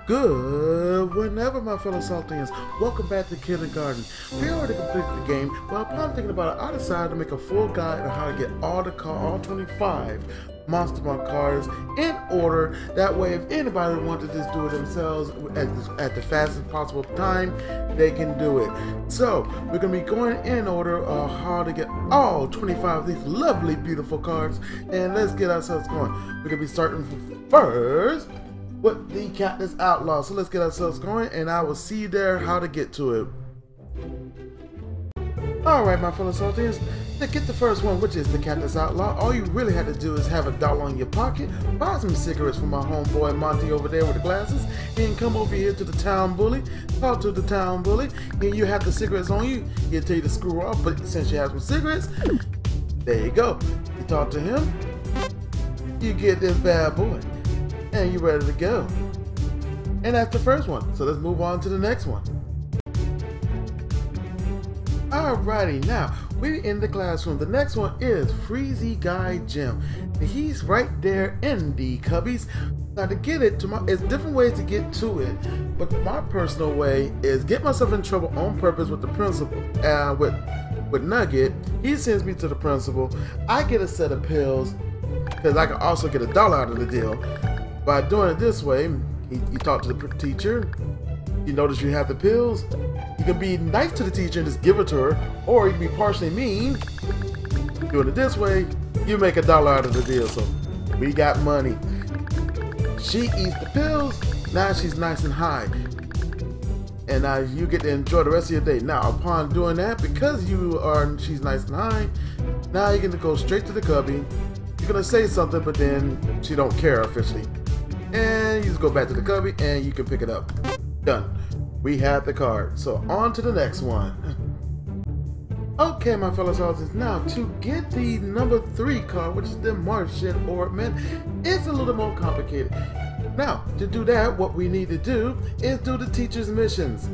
Good whenever, my fellow Saltiens. Welcome back to kindergarten. We already completed the game, but upon thinking about it, I decided to make a full guide on how to get all 25 Monster Mark cards in order. That way, if anybody wanted to just do it themselves at the fastest possible time, they can do it. So, we're going to be going in order of how to get all 25 of these lovely, beautiful cards. And let's get ourselves going. We're going to be starting first with the Cactus Outlaw. So let's get ourselves going, and I will see you there how to get to it. Alright, my fellow Saltiens, to get the first one, which is the Cactus Outlaw, all you really had to do is have $1 in your pocket, buy some cigarettes from my homeboy Monty over there with the glasses, and come over here to the town bully, talk to the town bully, and you have the cigarettes on you. He'll tell you to screw off, but since you have some cigarettes, there you go. You talk to him, you get this bad boy, and you're ready to go. And that's the first one, so let's move on to the next one. Alrighty, now we're in the classroom. The next one is Freezy Guy Jim. He's right there in the cubbies. Now to get it to it's different ways to get to it, but my personal way is get myself in trouble on purpose with the principal, with Nugget. He sends me to the principal. I get a set of pills because I can also get $1 out of the deal. By doing it this way, you talk to the teacher, you notice you have the pills, you can be nice to the teacher and just give it to her, or you can be partially mean. Doing it this way, you make $1 out of the deal, so we got money. She eats the pills, now she's nice and high. And now you get to enjoy the rest of your day. Now upon doing that, because she's nice and high, now you're gonna go straight to the cubby. You're gonna say something, but then she don't care officially. And you just go back to the cubby and you can pick it up. Done. We have the card. So on to the next one. Okay, my fellow soldiers, now to get the number 3 card, which is the Martian Ornament, it's a little more complicated. Now, to do that, what we need to do is do the teacher's missions.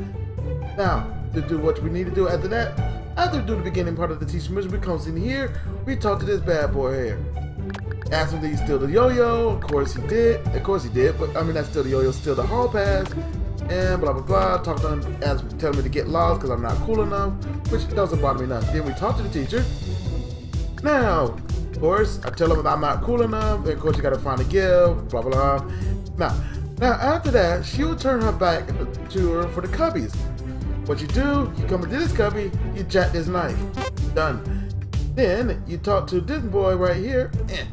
Now, to do what we need to do after that, after we do the beginning part of the teacher's mission, we come in here, we talk to this bad boy here. Ask him, did he steal the yo-yo? Of course he did. Of course he did, but I mean, not steal the yo-yo, steal the hall pass, and blah blah blah. Talk to him, tell me to get lost because I'm not cool enough, which doesn't bother me none. Then we talk to the teacher. Now, of course, I tell him I'm not cool enough, and of course you gotta find a gift, blah blah blah. Now after that, she will turn her back to her for the cubbies. What you do, you come into this cubby, you jack this knife. Done. Then you talk to this boy right here, and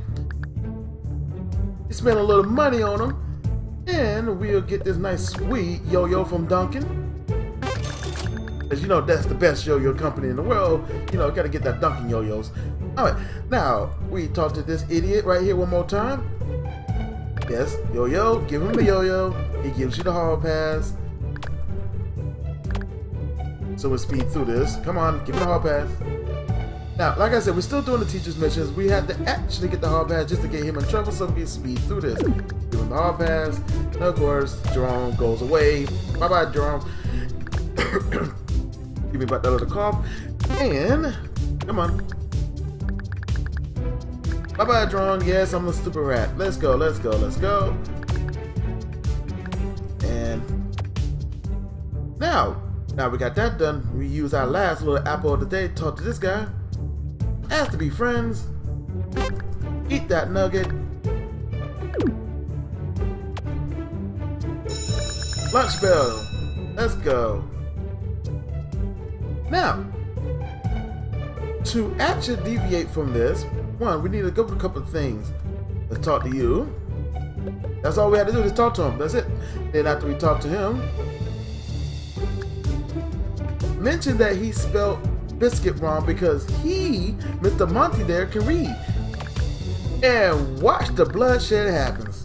you spend a little money on him, and we'll get this nice sweet yo-yo from Duncan. As you know, that's the best yo-yo company in the world. You know, gotta get that Duncan yo-yos. Alright, now we talk to this idiot right here one more time. Yes, yo-yo, give him the yo-yo. He gives you the hall pass. So we'll speed through this. Come on, give him the hall pass. Now, like I said, we're still doing the teacher's missions. We have to actually get the hall pass just to get him in trouble, so we can speed through this. Give him the hall pass, and of course, Jerome goes away. Bye-bye, Jerome. Give me about that little cough. And, come on. Bye-bye, Jerome. Yes, I'm a stupid rat. Let's go, let's go, let's go. And, now we got that done. We use our last little apple of the day to talk to this guy. Ask to be friends. Eat that nugget. Lunch bell. Let's go. Now, to actually deviate from this, one, we need to go with a couple of things. Let's talk to you. That's all we have to do is talk to him. That's it. Then after we talk to him, mention that he spelled biscuit wrong because he, Mr. Monty there, can read. And watch the bloodshed happens.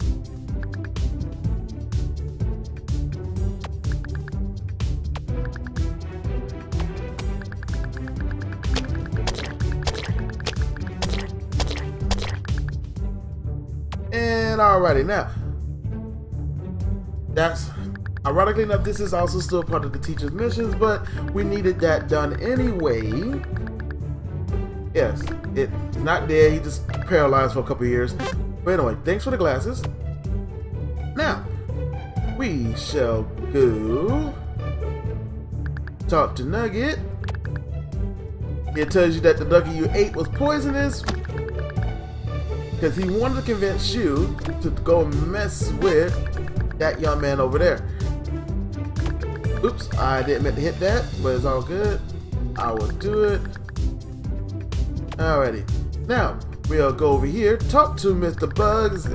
And alrighty, now that's ironically enough, this is also still part of the teacher's missions, but we needed that done anyway. Yes, it's not dead, he just paralyzed for a couple of years. But anyway, thanks for the glasses. Now, we shall go talk to Nugget. It tells you that the nugget you ate was poisonous because he wanted to convince you to go mess with that young man over there. Oops, I didn't mean to hit that, but it's all good. I will do it. Alrighty. Now, we'll go over here, talk to Mr. Bugs.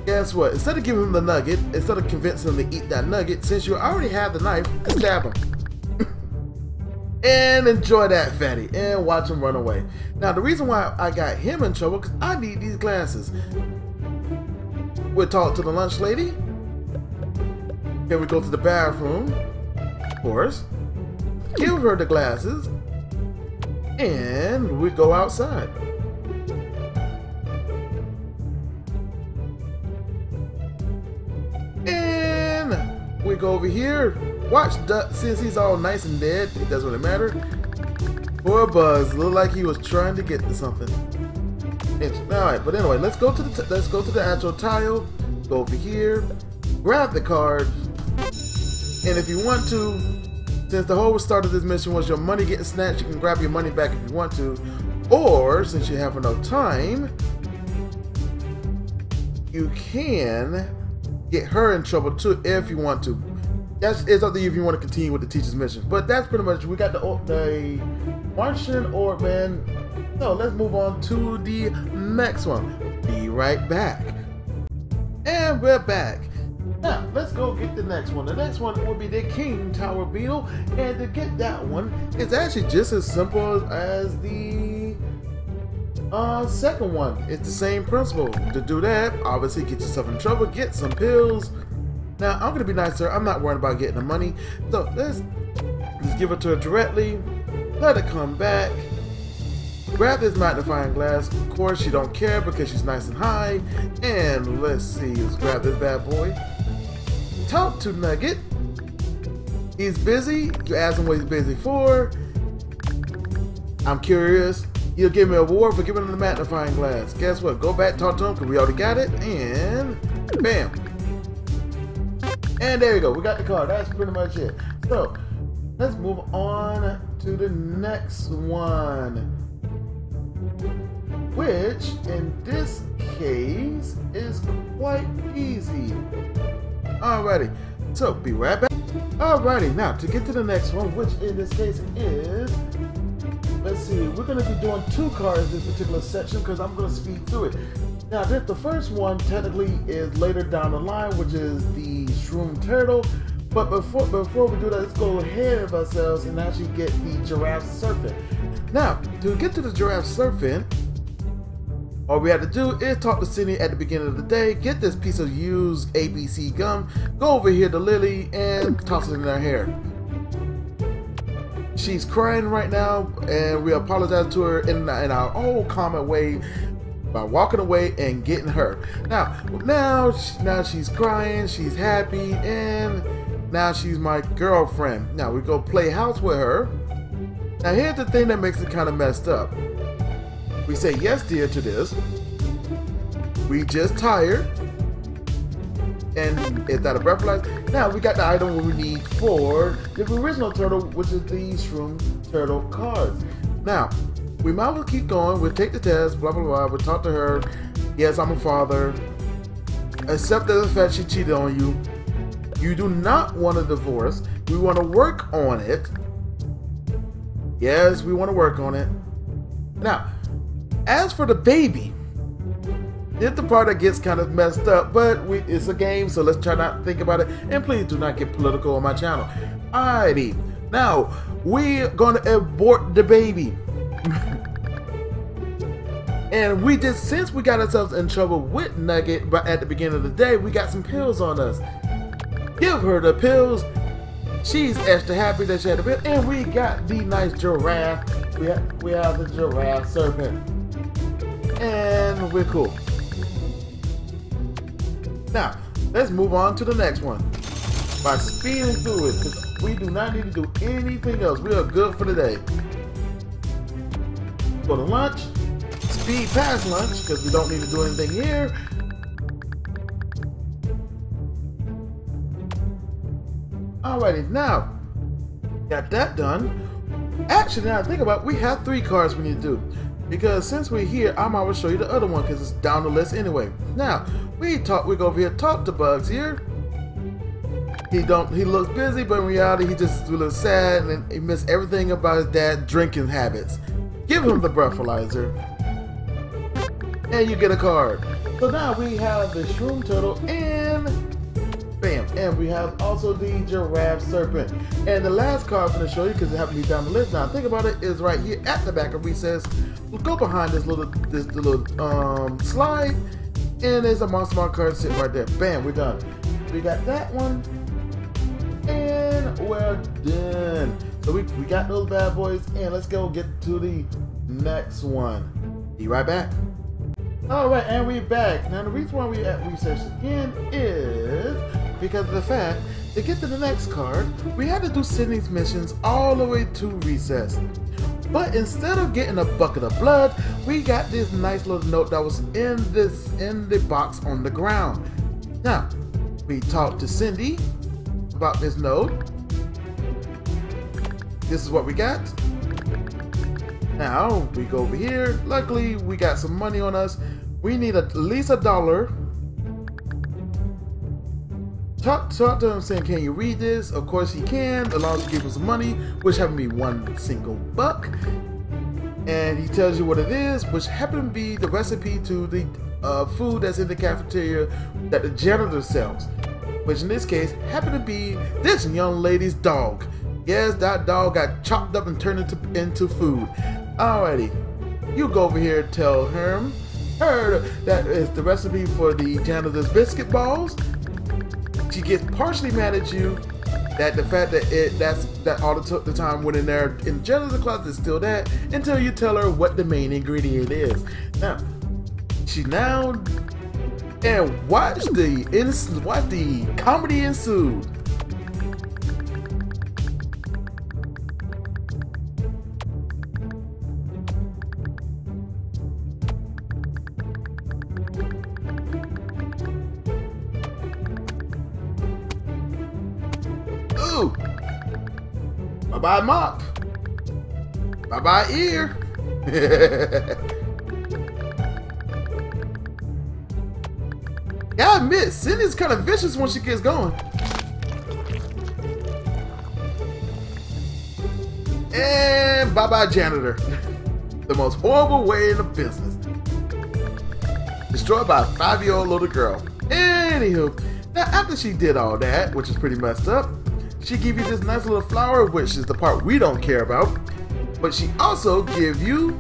Guess what? Instead of giving him the nugget, instead of convincing him to eat that nugget, since you already have the knife, stab him. And enjoy that fatty and watch him run away. Now, the reason why I got him in trouble, because I need these glasses. We'll talk to the lunch lady. Then we go to the bathroom, of course. Give her the glasses. And we go outside. And we go over here. Watch Duck, since he's all nice and dead, it doesn't really matter. Poor Buzz, looked like he was trying to get to something. Alright, but anyway, let's go to the actual tile. Go over here, grab the card, and if you want to, since the whole start of this mission was your money getting snatched, you can grab your money back if you want to. Or, since you have enough time, you can get her in trouble too if you want to. It's up to you if you want to continue with the teacher's mission. But that's pretty much, we got the Martian Orb Man. So let's move on to the next one. Be right back. And we're back. Now, let's go get the next one. The next one will be the King Tower Beetle. And to get that one, it's actually just as simple as the second one. It's the same principle. To do that, obviously get yourself in trouble, get some pills. Now, I'm going to be nice to her. I'm not worried about getting the money. So, let's just give it to her directly. Let her come back. Grab this magnifying glass. Of course, she don't care because she's nice and high. And let's see. Let's grab this bad boy. Talk to Nugget. He's busy. You ask him what he's busy for. I'm curious. He'll give me a reward for giving him the magnifying glass. Guess what? Go back, talk to him because we already got it. And bam. And there you go, we got the card. That's pretty much it. So, let's move on to the next one. Which, in this case, is quite easy. Alrighty, so be right back. Alrighty, now to get to the next one, which in this case is, let's see, we're going to be doing 2 cards in this particular section because I'm going to speed through it. Now, the first one technically is later down the line, which is the Shroom Turtle. But before we do that, let's go ahead of ourselves and actually get the Giraffe Serpent. Now, to get to the Giraffe Serpent, all we have to do is talk to Sydney at the beginning of the day, get this piece of used ABC gum, go over here to Lily, and toss it in her hair. She's crying right now, and we apologize to her in our old common way, by walking away and getting her. Now she's crying, she's happy, and now she's my girlfriend. Now we go play house with her. Now here's the thing that makes it kind of messed up. We say yes dear to this. We just tired. And is that a breathalyzer? Now we got the item we need for the original turtle, which is the Shroom Turtle cards. Now, we might as well keep going. We'll take the test, blah, blah, blah. We'll talk to her. Yes, I'm a father. Accept the fact she cheated on you. You do not want a divorce. We want to work on it. Yes, we want to work on it. Now, as for the baby, it's the part that gets kind of messed up, but it's a game, so let's try not to think about it. And please do not get political on my channel. Alrighty. Now, we're going to abort the baby. And we just, since we got ourselves in trouble with Nugget, but at the beginning of the day, we got some pills on us. Give her the pills. She's extra happy that she had the pill, and we got the nice giraffe. We have the Giraffe Serpent, and we're cool. Now, let's move on to the next one by speeding through it, because we do not need to do anything else. We are good for the day. Go to lunch. Speed past lunch because we don't need to do anything here. Alrighty, now got that done. Actually, now I think about it, we have 3 cards we need to do. Because since we're here, I'm always show you the other one because it's down the list anyway. Now, we go over here, talk to Bugs here. He looks busy, but in reality, he just is a little sad and he missed everything about his dad's drinking habits. Give him the breathalyzer. And you get a card. So now we have the Shroom Turtle and bam. And we have also the Giraffe Serpent. And the last card I'm going to show you, because it happened to be down the list now, think about it, is right here at the back of Recess. We'll go behind this little slide. And there's a Monster Mark card sitting right there. Bam, we're done. We got that one. And we're done. So we got those bad boys. And let's go get to the next one. Be right back. Alright, and we're back. Now the reason why we're at Recess again is because of the fact, to get to the next card, we had to do Sydney's missions all the way to Recess. But instead of getting a bucket of blood, we got this nice little note that was in the box on the ground. Now, we talked to Cindy about this note. This is what we got. Now, we go over here. Luckily, we got some money on us. We need at least $1. Talk to him saying, can you read this? Of course he can, as long as you give him some money, which happened to be $1 single buck. And he tells you what it is, which happened to be the recipe to the food that's in the cafeteria that the janitor sells. Which in this case happened to be this young lady's dog. Yes, that dog got chopped up and turned into food. Alrighty, you go over here and tell her that is the recipe for the janitor's biscuit balls. She gets partially mad at you that the fact that all the time when in there in the janitor's closet is still that, until you tell her what the main ingredient is. Now, and watch the comedy ensued. Ooh! Bye-bye mop. Bye-bye ear. Gotta admit, Cindy's kind of vicious when she gets going. And bye-bye janitor. The most horrible way in the business. Destroyed by a 5-year-old little girl. Anywho, now after she did all that, which is pretty messed up, she give you this nice little flower, which is the part we don't care about. But she also give you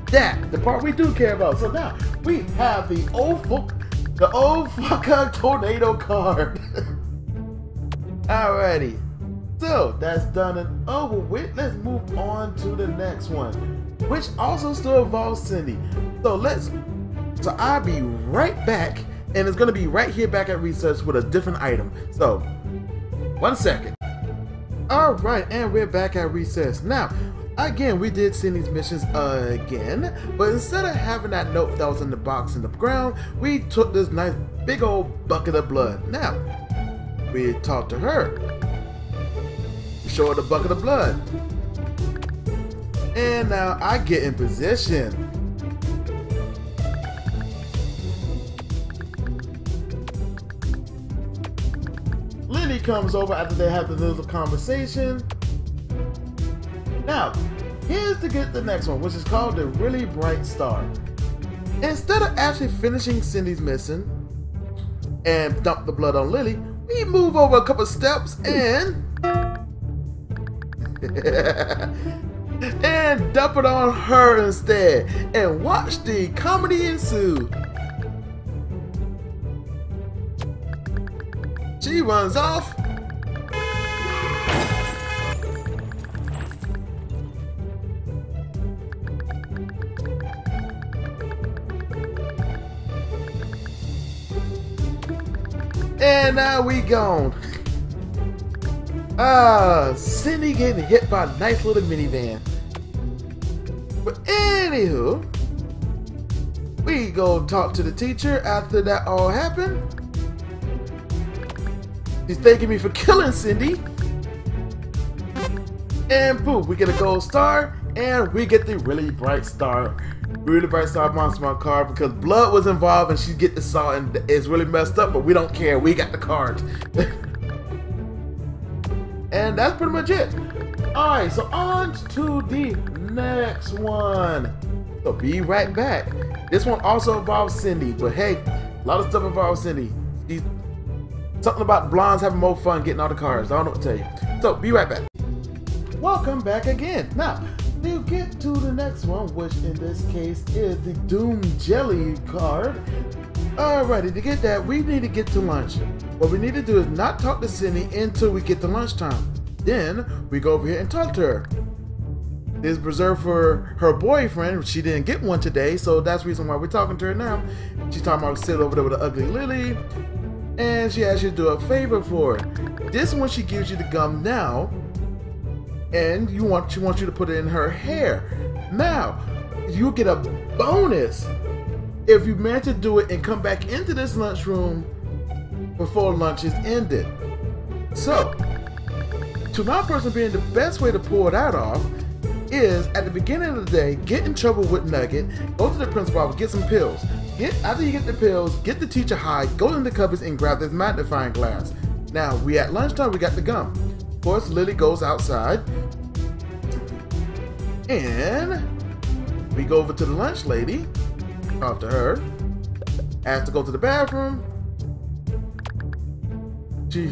that, the part we do care about. So now we have the old fucker tornado card. Alrighty. So that's done and over with. Let's move on to the next one, which also still involves Cindy. So I'll be right back, and it's gonna be right here back at Research with a different item. So 1 second. Alright, and we're back at Recess. Now, again, we did Cindy's missions again, but instead of having that note that was in the box in the ground, we took this nice big old bucket of blood. Now, we talked to her. We show her the bucket of blood. And now I get in position. Lily comes over after they have the little conversation. Now, here's to get the next one, which is called the Really Bright Star. Instead of actually finishing Cindy's mission and dump the blood on Lily, we move over a couple steps and and dump it on her instead, and watch the comedy ensue. She runs off. And now we gone. Cindy getting hit by a nice little minivan. But anywho, we go talk to the teacher after that all happened. He's thanking me for killing Cindy. And boom, we get a gold star, and we get the really bright star. Really bright star monster on card because blood was involved and she get the saw and it's really messed up, but we don't care. We got the cards. And that's pretty much it. Alright, so on to the next one. So be right back. This one also involves Cindy, but hey, a lot of stuff involves Cindy. Something about blondes having more fun getting all the cards. I don't know what to tell you. So be right back. Welcome back again. Now, to get to the next one, which in this case is the Doom Jelly card. Alrighty, to get that, we need to get to lunch. What we need to do is not talk to Cindy until we get to lunchtime. Then we go over here and talk to her. This is reserved for her boyfriend. She didn't get one today, so that's the reason why we're talking to her now. She's talking about sitting over there with an ugly lily, and she asks you to do a favor for her. This one, she gives you the gum now, and she wants you to put it in her hair. Now, you get a bonus if you manage to do it and come back into this lunchroom before lunch is ended. So, to my personal opinion, the best way to pull that off is at the beginning of the day, get in trouble with Nugget, go to the principal office, get some pills. After you get the pills, get the teacher high, go in the cupboards and grab this magnifying glass. Now, we at lunchtime, we got the gum. Of course, Lily goes outside, and we go over to the lunch lady, talk to her, ask to go to the bathroom.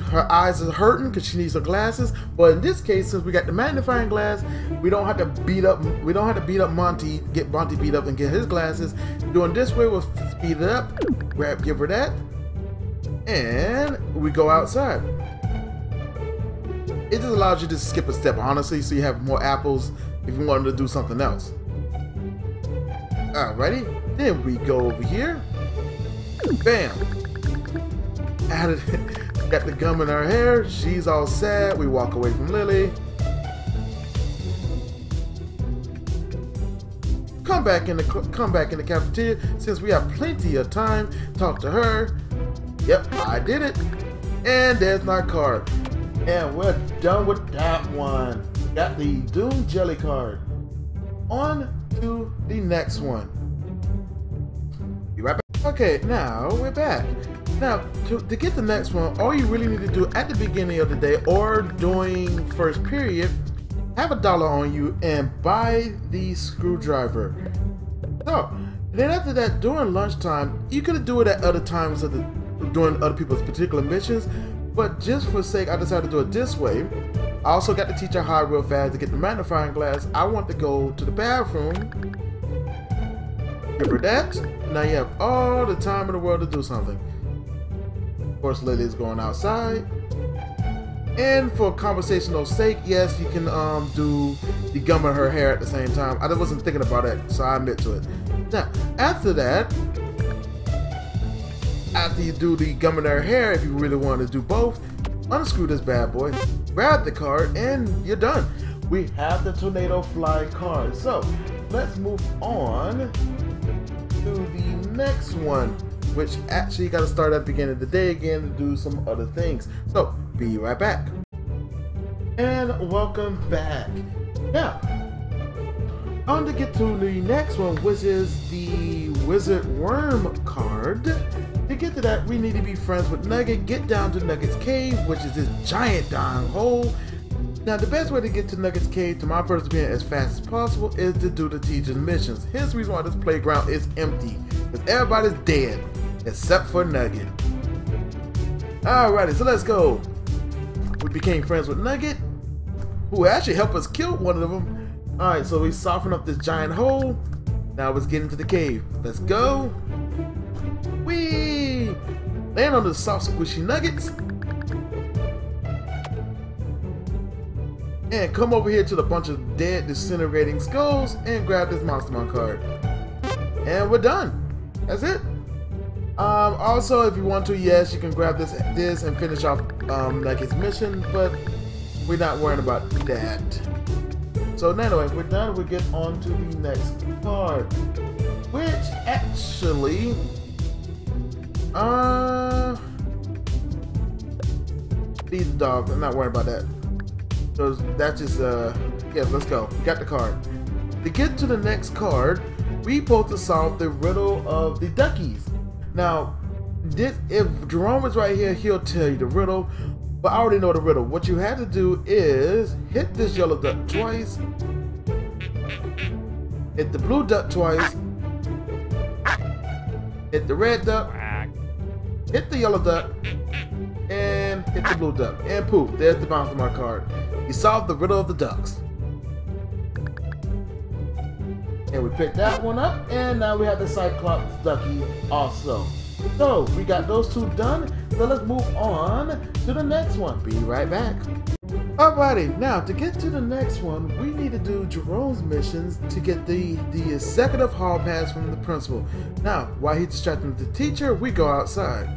Her eyes are hurting because she needs her glasses. But in this case, since we got the magnifying glass, we don't have to beat up Monty, get Monty beat up and get his glasses. Doing this way, we'll speed it up, give her that, and we go outside. It just allows you to skip a step, honestly, so you have more apples if you wanted to do something else. Alrighty, then we go over here. Bam! Added. Got the gum in her hair. She's all sad. We walk away from Lily. Come back in the cafeteria since we have plenty of time. Talk to her. Yep, I did it. And there's my card. And we're done with that one. Got the Doom Jelly card. On to the next one. Be right back. Okay, now we're back. Now, to get the next one, all you really need to do at the beginning of the day or during first period, have $1 on you and buy the screwdriver. So, then after that, during lunchtime, you could do it at other times during other people's particular missions, but just for sake, I decided to do it this way. I also got the teacher high real fast to get the magnifying glass. I want to go to the bathroom. Give her that. Now you have all the time in the world to do something. Of course, Lily's going outside. And for conversational sake, yes, you can do the gum in her hair at the same time. I wasn't thinking about it, so I admit to it. Now, after that, after you do the gum in her hair, if you really want to do both, unscrew this bad boy, grab the card, and you're done. We have the Tornado Fly card. So, let's move on to the next one, which actually got to start at the beginning of the day again to do some other things. So, be right back. And welcome back. Now, on to get to the next one, which is the Wizard Worm card. To get to that, we need to be friends with Nugget, get down to Nugget's cave, which is this giant darn hole. Now, the best way to get to Nugget's cave, to my personal opinion, as fast as possible, is to do the teacher's missions. Here's the reason why this playground is empty, because everybody's dead, except for Nugget. Alrighty, so let's go. We became friends with Nugget, who actually helped us kill one of them. Alright, so we softened up this giant hole. Now let's get into the cave. Let's go. Whee! Land on the soft squishy nuggets. And come over here to the bunch of dead disintegrating skulls and grab this Monstermon card. And we're done. That's it. Also, if you want to, yes, you can grab this and finish off Nugget's mission, but we're not worrying about that. So anyway, we're done. We get on to the next card, which actually, lead the dog. I'm not worried about that. So that's just yeah, let's go. We got the card. To get to the next card, we supposed to solve the riddle of the duckies. Now, if Jerome is right here, he'll tell you the riddle, but I already know the riddle. What you have to do is hit this yellow duck twice, hit the blue duck twice, hit the red duck, hit the yellow duck, and hit the blue duck, and poof, there's the Monster Mark card. You solved the riddle of the ducks. And we picked that one up, and now we have the Cyclops Ducky also. So we got those two done, so let's move on to the next one. Be right back. Alrighty, now to get to the next one, we need to do Jerome's missions to get the executive hall pass from the principal. Now, while he's distracting the teacher, we go outside.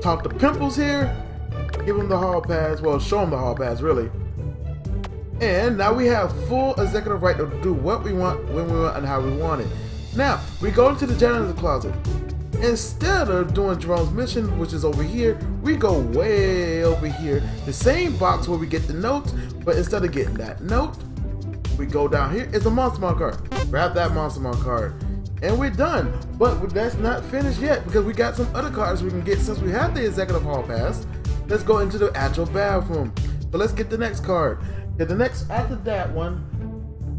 Talk to Pimples here, give him the hall pass, well, show him the hall pass, really. And now we have full executive right to do what we want, when we want, and how we want it. Now, we go into the janitor's closet. Instead of doing Jerome's mission, which is over here, we go way over here. The same box where we get the notes, but instead of getting that note, we go down here. It's a Monster Mark card. Grab that Monster Mark card. And we're done. But that's not finished yet, because we got some other cards we can get since we have the executive hall pass. Let's go into the actual bathroom. So let's get the next card. And the next, after that one,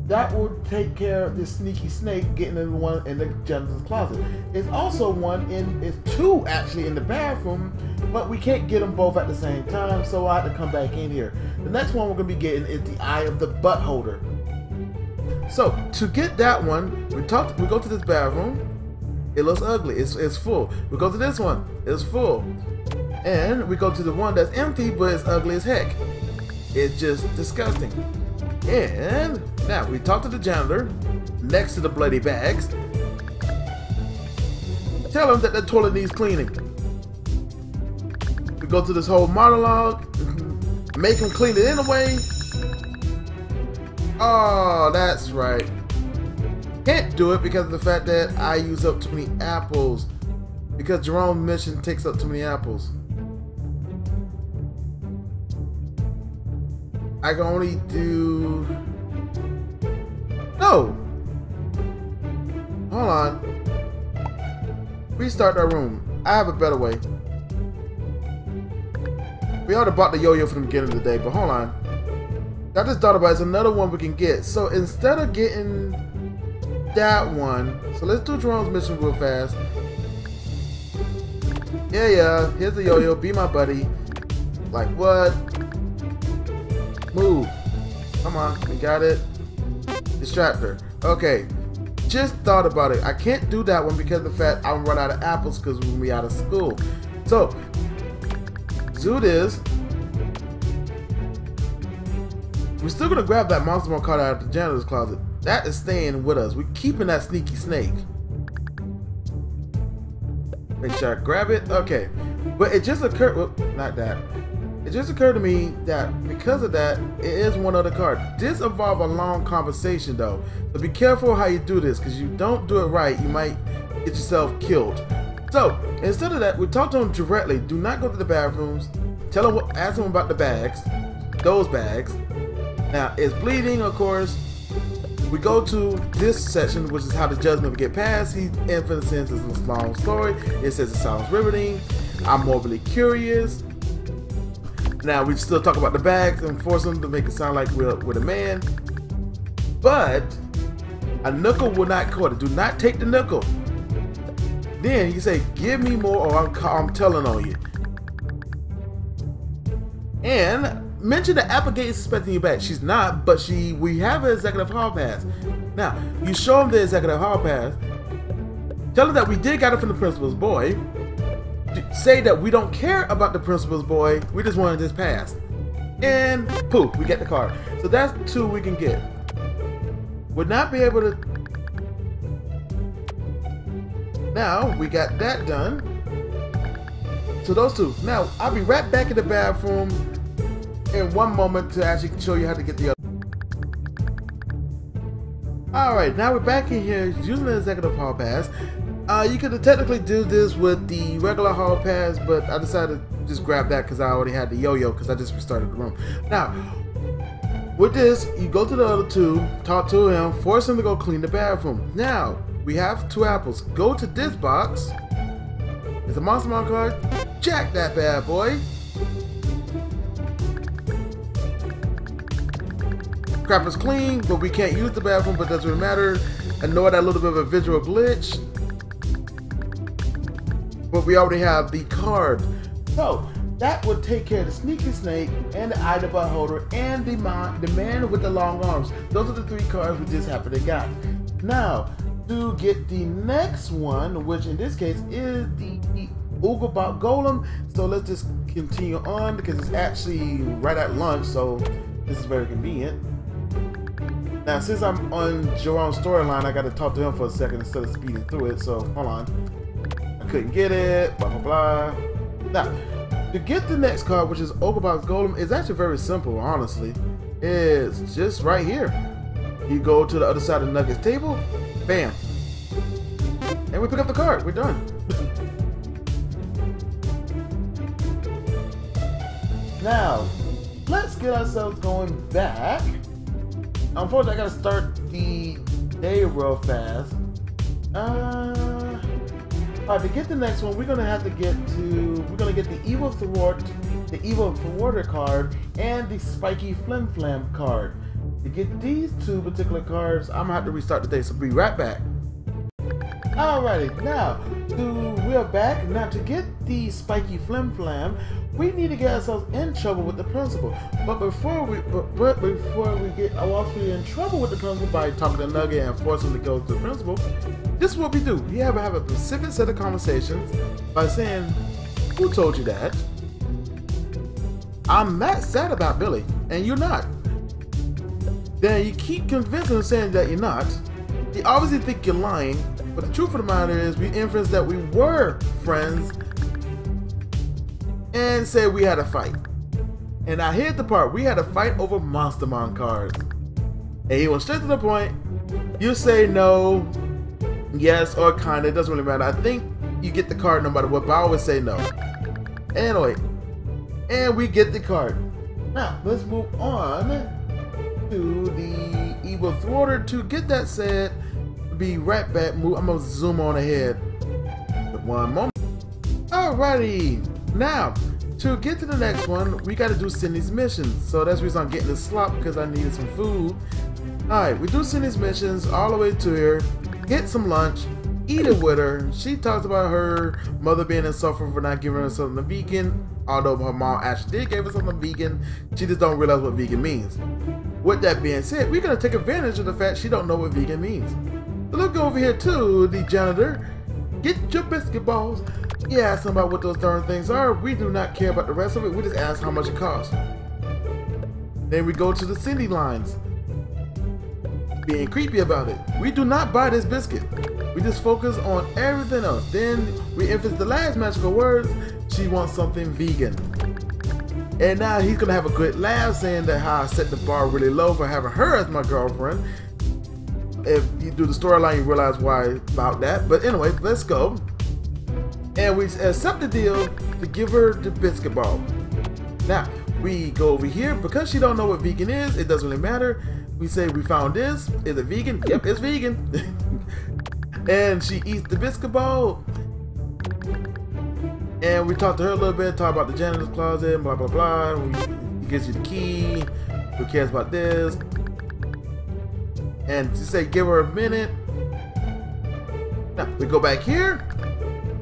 that will take care of this sneaky snake getting in the one in the janitor's closet. There's also it's two actually in the bathroom, but we can't get them both at the same time, so I have to come back in here. The next one we're gonna be getting is the eye of the butt holder. So to get that one, we go to this bathroom. It looks ugly. It's full. We go to this one. It's full. And we go to the one that's empty, but it's ugly as heck. It's just disgusting. And now we talk to the janitor next to the bloody bags. Tell him that the toilet needs cleaning. We go to this whole monologue, make him clean it anyway. Oh, that's right. Can't do it because of the fact that I use up too many apples. Because Jerome's mission takes up too many apples. I can only do... No! Hold on. Restart our room. I have a better way. We ought to bought the yo-yo from the beginning of the day, but hold on. I just thought about it. It's another one we can get. So instead of getting that one, so let's do Jerome's mission real fast. Yeah, here's the yo-yo. Be my buddy. Like what? Move. Come on, we got it. Distractor. Okay. Just thought about it. I can't do that one because of the fact I'm run out of apples because we're gonna be out of school. So, do this. We're still gonna grab that Monster Mark card out of the janitor's closet. That is staying with us. We're keeping that sneaky snake. Make sure I grab it. Okay. But it just occurred. Whoop, not that. It just occurred to me that because of that, it is one other card. This involves a long conversation though. So be careful how you do this, because you don't do it right, you might get yourself killed. So instead of that, we talk to him directly. Do not go to the bathrooms. Tell him ask him about the bags. Those bags. Now it's bleeding, of course. We go to this section, which is how the judgment will get passed. He infinite sense is a long story. It says it sounds riveting. I'm morbidly curious. Now we still talk about the bags and force them to make it sound like we're a man. But a nickel will not cut it. Do not take the nickel. Then you say, give me more or I'm telling on you. And mention that Applegate is suspecting you back. She's not, but we have an executive hall pass. Now, you show him the executive hall pass. Tell him that we did got it from the principal's boy. Say that we don't care about the principal's boy, we just wanted this pass. And poof, we get the card. So that's two we can get. Would not be able to. Now we got that done. So those two. Now I'll be right back in the bathroom in one moment to actually show you how to get the other. Alright, now we're back in here using the executive hall pass. You could technically do this with the regular hall pass, but I decided to just grab that because I already had the yo-yo because I just restarted the room. Now, with this, you go to the other two, talk to him, force him to go clean the bathroom. Now, we have 2 apples. Go to this box. It's a Monster Mon card. Jack that bad boy. Crap is clean, but we can't use the bathroom, but doesn't really matter. Ignore that little bit of a visual glitch. But we already have the card. So, that would take care of the Sneaky Snake and the item holder and the man with the long arms. Those are the 3 cards we just happened to got. Now, to get the next one, which in this case is the Oogabot Golem. So let's just continue on because it's actually right at lunch, so this is very convenient. Now, since I'm on Jerome's storyline, I got to talk to him for a second instead of speeding through it. So hold on, I couldn't get it. Blah blah blah. Now, to get the next card, which is Oogabot Golem, is actually very simple. Honestly, it's just right here. You go to the other side of the Nuggets table, bam, and we pick up the card. We're done. Now, let's get ourselves going back. Unfortunately, I gotta start the day real fast. Alright, to get the next one, we're gonna get the Evil Thwarter card, and the Spiky Flim Flam card. To get these 2 particular cards, I'm gonna have to restart the day, so be right back. Alrighty, now, we're back. Now, to get the Spiky Flim Flam, we need to get ourselves in trouble with the principal. But before we get ourselves in trouble with the principal by talking to Nugget and forcing him to go to the principal, this is what we do. We have a specific set of conversations by saying, "Who told you that? I'm not sad about Billy, and you're not." Then you keep convincing him saying that you're not. You obviously think you're lying, but the truth of the matter is we inference that we were friends and say we had a fight. And now here's the part. We had a fight over Monster Mon cards. And he went straight to the point. You say no, yes, or kinda. It doesn't really matter. I think you get the card no matter what, but I always say no. Anyway, and we get the card. Now, let's move on to the Evil Thwarter. To get that said, be right back. I'm gonna zoom on ahead. One moment. Alrighty. Now, to get to the next one, we gotta do Cindy's missions. So that's the reason I'm getting the slop, because I needed some food. Alright, we do Cindy's missions all the way to here. Get some lunch. Eat it with her. She talks about her mother being insufferable for not giving her something vegan. Although her mom actually did give her something vegan. She just don't realize what vegan means. With that being said, we're gonna take advantage of the fact she don't know what vegan means. So let's go over here to the janitor. Get your biscuit balls. You ask them about what those darn things are. We do not care about the rest of it. We just ask how much it costs. Then we go to the Cindy lines. Being creepy about it. We do not buy this biscuit. We just focus on everything else. Then we emphasize the last magical words. She wants something vegan. And now he's gonna have a good laugh saying that how I set the bar really low for having her as my girlfriend. If you do the storyline, you realize why about that. But anyway, let's go. And we accept the deal to give her the biscuit ball. Now, we go over here. Because she don't know what vegan is, it doesn't really matter. We say we found this. Is it vegan? Yep, it's vegan. And she eats the biscuit ball. And we talk to her a little bit, talk about the janitor's closet, blah, blah, blah. He gives you the key. Who cares about this? And she say, give her a minute. Now, we go back here.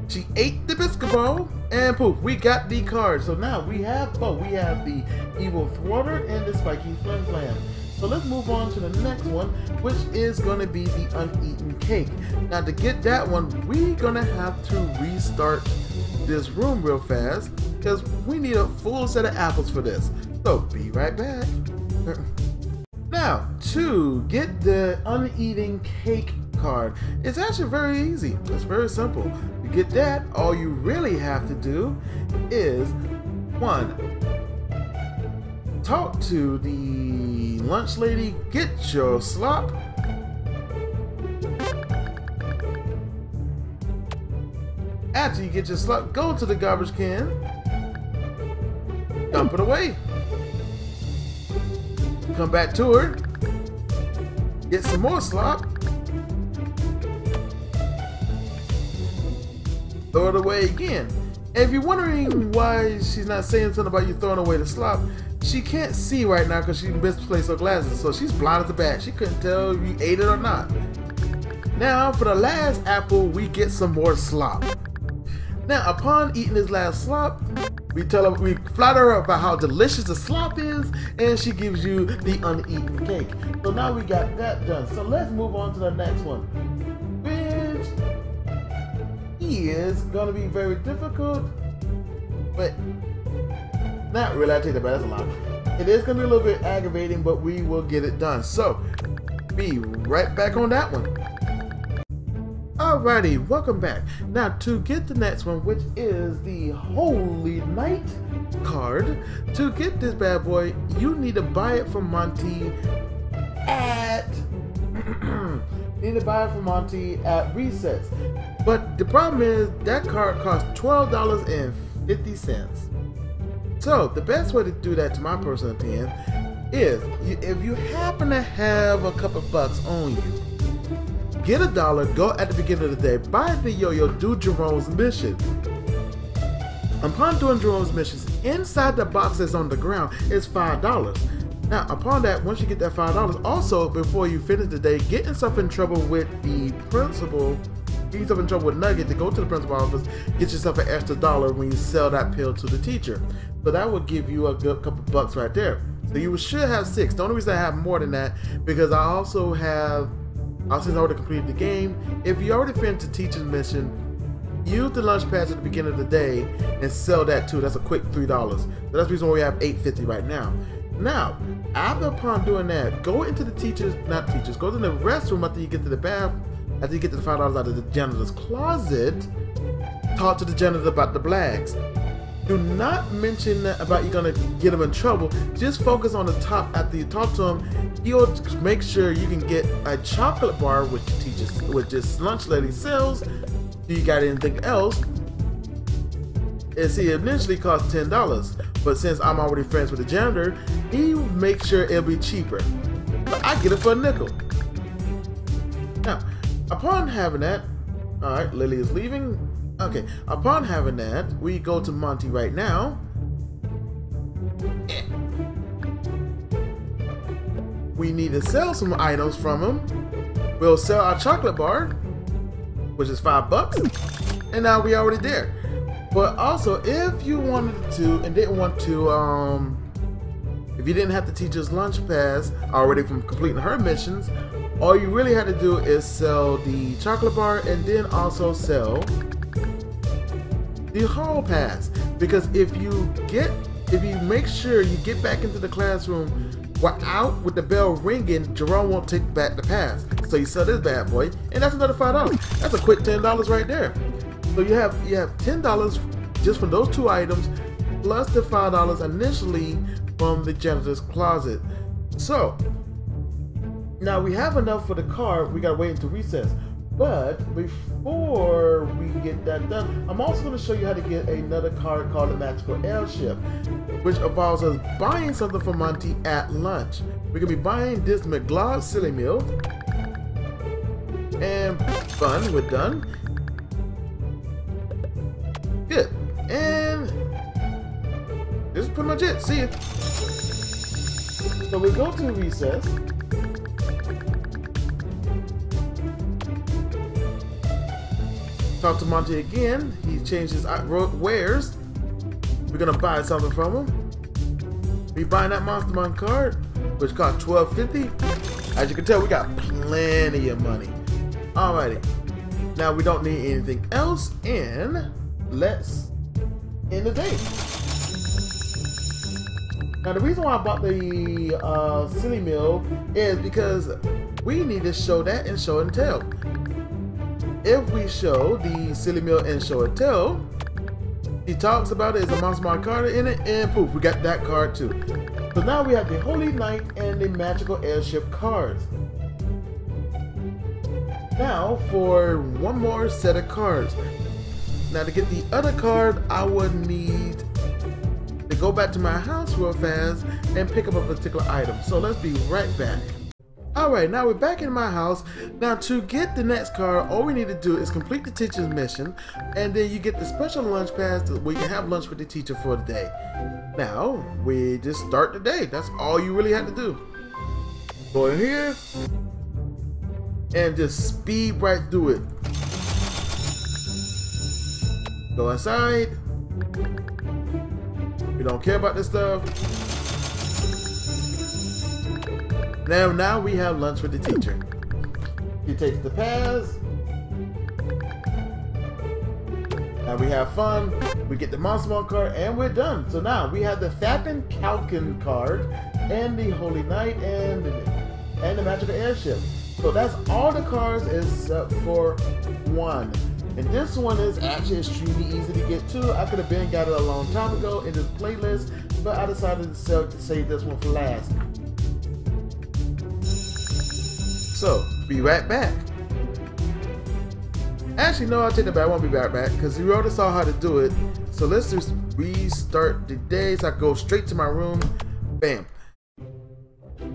She ate the biscuit ball, and poof, we got the card. So now we have both. We have the Evil Thwarter and the Spiky Flim Flam. So let's move on to the next one, which is going to be the Uneaten Cake. Now to get that one, we're going to have to restart this room real fast, because we need a full set of apples for this. So be right back. Now, to get the Uneaten Cake card, it's actually very easy. It's very simple. To get that, all you really have to do is 1. Talk to the lunch lady, get your slop. After you get your slop, go to the garbage can, dump it away. Come back to her, get some more slop, throw it away again. And if you're wondering why she's not saying something about you throwing away the slop, she can't see right now because she misplaced her glasses, so she's blind as a bat. She couldn't tell if you ate it or not. Now, for the last apple, we get some more slop. Now, upon eating this last slop, we flatter her about how delicious the slop is, and she gives you the uneaten cake. So now we got that done. So let's move on to the next one, which is gonna be very difficult, but not really. I take that back. That's a lot. It is gonna be a little bit aggravating, but we will get it done. So be right back on that one. Alrighty, welcome back. Now to get the next one, which is the Holy Night card. To get this bad boy, you need to buy it from Monty at recess. But the problem is that card costs $12.50. So the best way to do that, to my personal opinion, is if you happen to have a couple bucks on you, get $1, go at the beginning of the day, buy the yo-yo, do Jerome's mission. Upon doing Jerome's missions, inside the box that's on the ground is $5. Now, upon that, once you get that $5, also, before you finish the day, get yourself in trouble with the principal, get yourself in trouble with Nugget to go to the principal's office, get yourself an extra $1 when you sell that pill to the teacher. So that will give you a good couple bucks right there. So you should have 6. The only reason I have more than that, because I also have, since I already completed the game, if you already finished the teacher's mission, use the lunch pass at the beginning of the day and sell that too. That's a quick $3. So that's the reason why we have $8.50 right now. Now, upon doing that, go into the go to the restroom after you get to the bath, after you get the $5 out of the janitor's closet, talk to the janitor about the blags. Do not mention about you're gonna get him in trouble. Just focus on the top. After you talk to him, he'll make sure you can get a chocolate bar, which this lunch lady sells. Do you got anything else? And see, it initially cost $10, but since I'm already friends with the janitor, he makes sure it'll be cheaper. But I get it for a nickel. Now, upon having that, all right, Lily is leaving. Okay, upon having that, we go to Monty right now. We need to sell some items from him. We'll sell our chocolate bar, which is $5, and now we're already there. But also, if you wanted to and didn't want to, if you didn't have the teacher's lunch pass already from completing her missions, all you really had to do is sell the chocolate bar and then also sell the hall pass. Because if you make sure you get back into the classroom without with the bell ringing, Jerome won't take back the pass. So you sell this bad boy, and that's another $5. That's a quick $10 right there. So you have $10 just from those 2 items, plus the $5 initially from the janitor's closet. So now we have enough for the car. We gotta wait until recess. But before we get that done, I'm also going to show you how to get another card called the Magical Airship, which involves us buying something from Monty at lunch. We're going to be buying this McGlaw Silly Meal. And fun, we're done. Good. And this is pretty much it. See ya. So we go to recess. Talk to Monty again. He changed his wares. We're gonna buy something from him. We buying that Monster Mon card, which cost $12.50. As you can tell, we got plenty of money. Alrighty. Now we don't need anything else, and let's end the day. Now the reason why I bought the silly meal is because we need to show that in show and tell. If we show the silly meal and show and tell, he talks about it as a Monster Mon card in it, and poof, we got that card too. So now we have the Holy Night and the Magical Airship cards. Now for one more set of cards. Now to get the other card, I would need to go back to my house real fast and pick up a particular item. So let's be right back. Alright, now we're back in my house. Now to get the next card, all we need to do is complete the teacher's mission, and then you get the special lunch pass where you can have lunch with the teacher for the day. Now, we just start the day. That's all you really have to do. Go in here, and just speed right through it. Go inside. We don't care about this stuff. Now we have lunch with the teacher. He takes the pass. Now we have fun. We get the Monster Ball card, and we're done. So now we have the Fappin Calkin card, and the Holy Knight, and the Magical Airship. So that's all the cards except for one. And this one is actually extremely easy to get to. I could have been got it a long time ago in this playlist, but I decided to save this one for last. So, be right back. Actually, no, I'll take it back. I won't be right back because we already saw how to do it. So let's just restart the day so I can go straight to my room. Bam.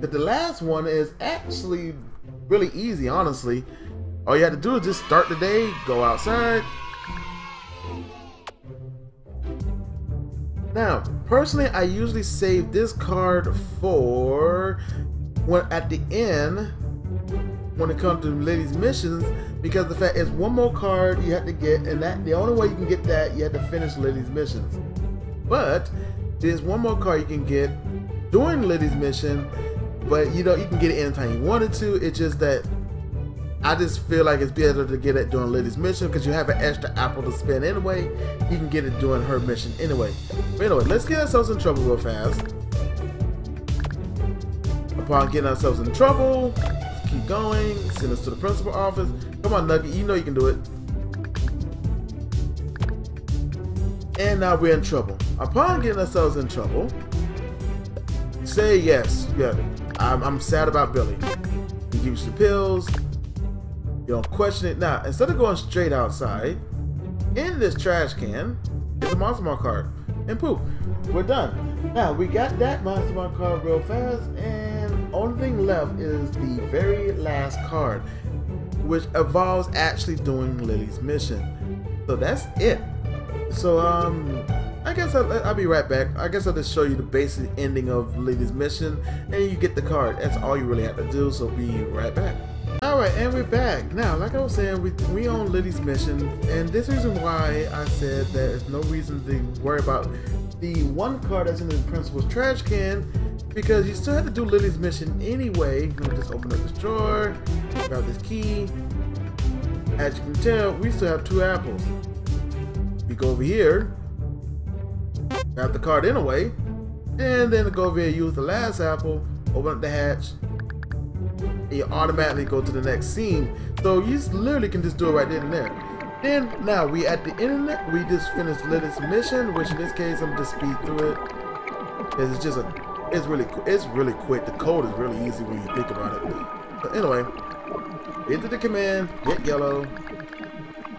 But the last one is actually really easy, honestly. All you have to do is just start the day, go outside. Now, personally, I usually save this card for when at the end, when it comes to ladies' missions, because the fact is one more card you have to get, and that the only way you can get that, you have to finish ladies' missions. But there's one more card you can get during the ladies' mission, but you know, you can get it anytime you wanted to. It's just that I just feel like it's better to get it during Lily's mission because you have an extra apple to spend anyway. You can get it during her mission anyway. But anyway, let's get ourselves in trouble real fast. Upon getting ourselves in trouble, let's keep going. Send us to the principal office. Come on, Nugget, you know you can do it. And now we're in trouble. Upon getting ourselves in trouble, say yes. Yeah, I'm sad about Billy. He gives you the pills. You don't question it. Now, instead of going straight outside, in this trash can is a Monster Ball card. And poof, we're done. Now, we got that Monster Ball card real fast, and only thing left is the very last card, which involves actually doing Lily's mission. So that's it. So, I guess I'll be right back. I guess I'll just show you the basic ending of Lily's mission, and you get the card. That's all you really have to do, so be right back. Alright, and we're back. Now, like I was saying, we on Lily's mission, and this is reason why I said there's no reason to worry about the one card that's in the principal's trash can, because you still have to do Lily's mission anyway. Let me just open up this drawer, grab this key. As you can tell, we still have 2 apples. We go over here, grab the card anyway, and then go over here, use the last apple, open up the hatch, and you automatically go to the next scene. So you literally can just do it right then and there. Then now we at the internet, we just finished Lily's mission, which in this case I'm just speed through it. It's just it's really quick. The code is really easy when you think about it. So anyway, enter the command, hit yellow.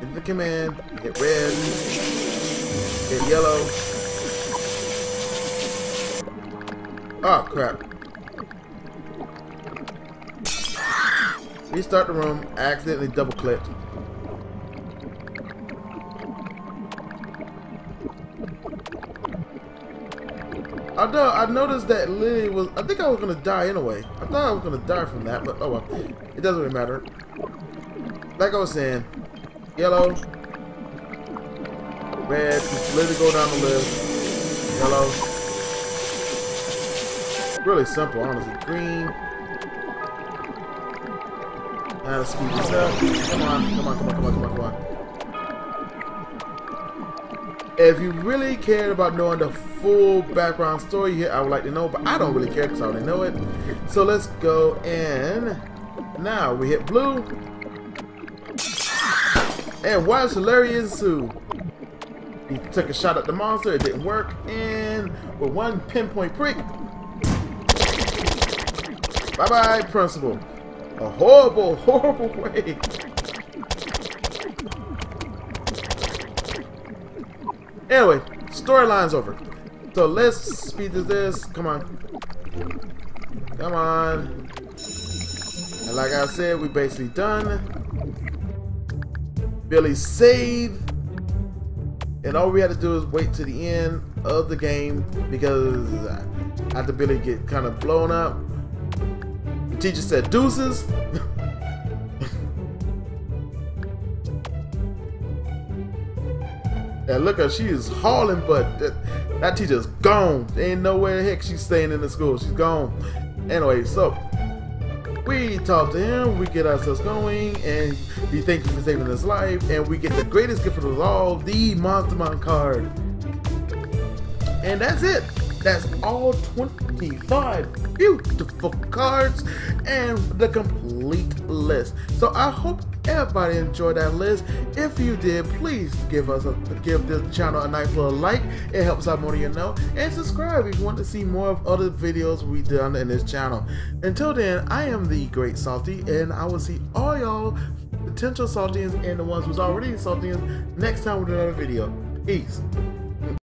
Enter the command, hit red, hit yellow. Oh crap. Restart the room, I accidentally double clicked. Although I noticed that Lily was, I think I was gonna die anyway. I thought I was gonna die from that, but oh well, it doesn't really matter. Like I was saying, yellow, red, Lily go down the list, yellow. Really simple, honestly. Green. Now let's speed this up. Come on. If you really cared about knowing the full background story here, I would like to know, but I don't really care because I already know it. So let's go, and now we hit blue. And watch hilarious ensue. He took a shot at the monster, it didn't work, and with one pinpoint prick, bye-bye, principal. A horrible, horrible way. Anyway, storyline's over. So let's speed through this. Come on. Come on. And like I said, we basically done. Billy saved. And all we had to do is wait to the end of the game because after Billy get kind of blown up, the teacher said deuces. And look at, she is hauling, but that teacher's gone. There ain't nowhere the heck she's staying in the school. She's gone. Anyway, so we talk to him, we get ourselves going, and we thank you for saving his life, and we get the greatest gift of all, the Monster Mount card. And that's it. That's all 25 beautiful cards and the complete list. So I hope everybody enjoyed that list. If you did, please give this channel a nice little like. It helps out more than you know. And subscribe if you want to see more of other videos we done in this channel. Until then, I am the Great Salty, and I will see all y'all potential Saltians and the ones who's already Saltians next time with another video. Peace.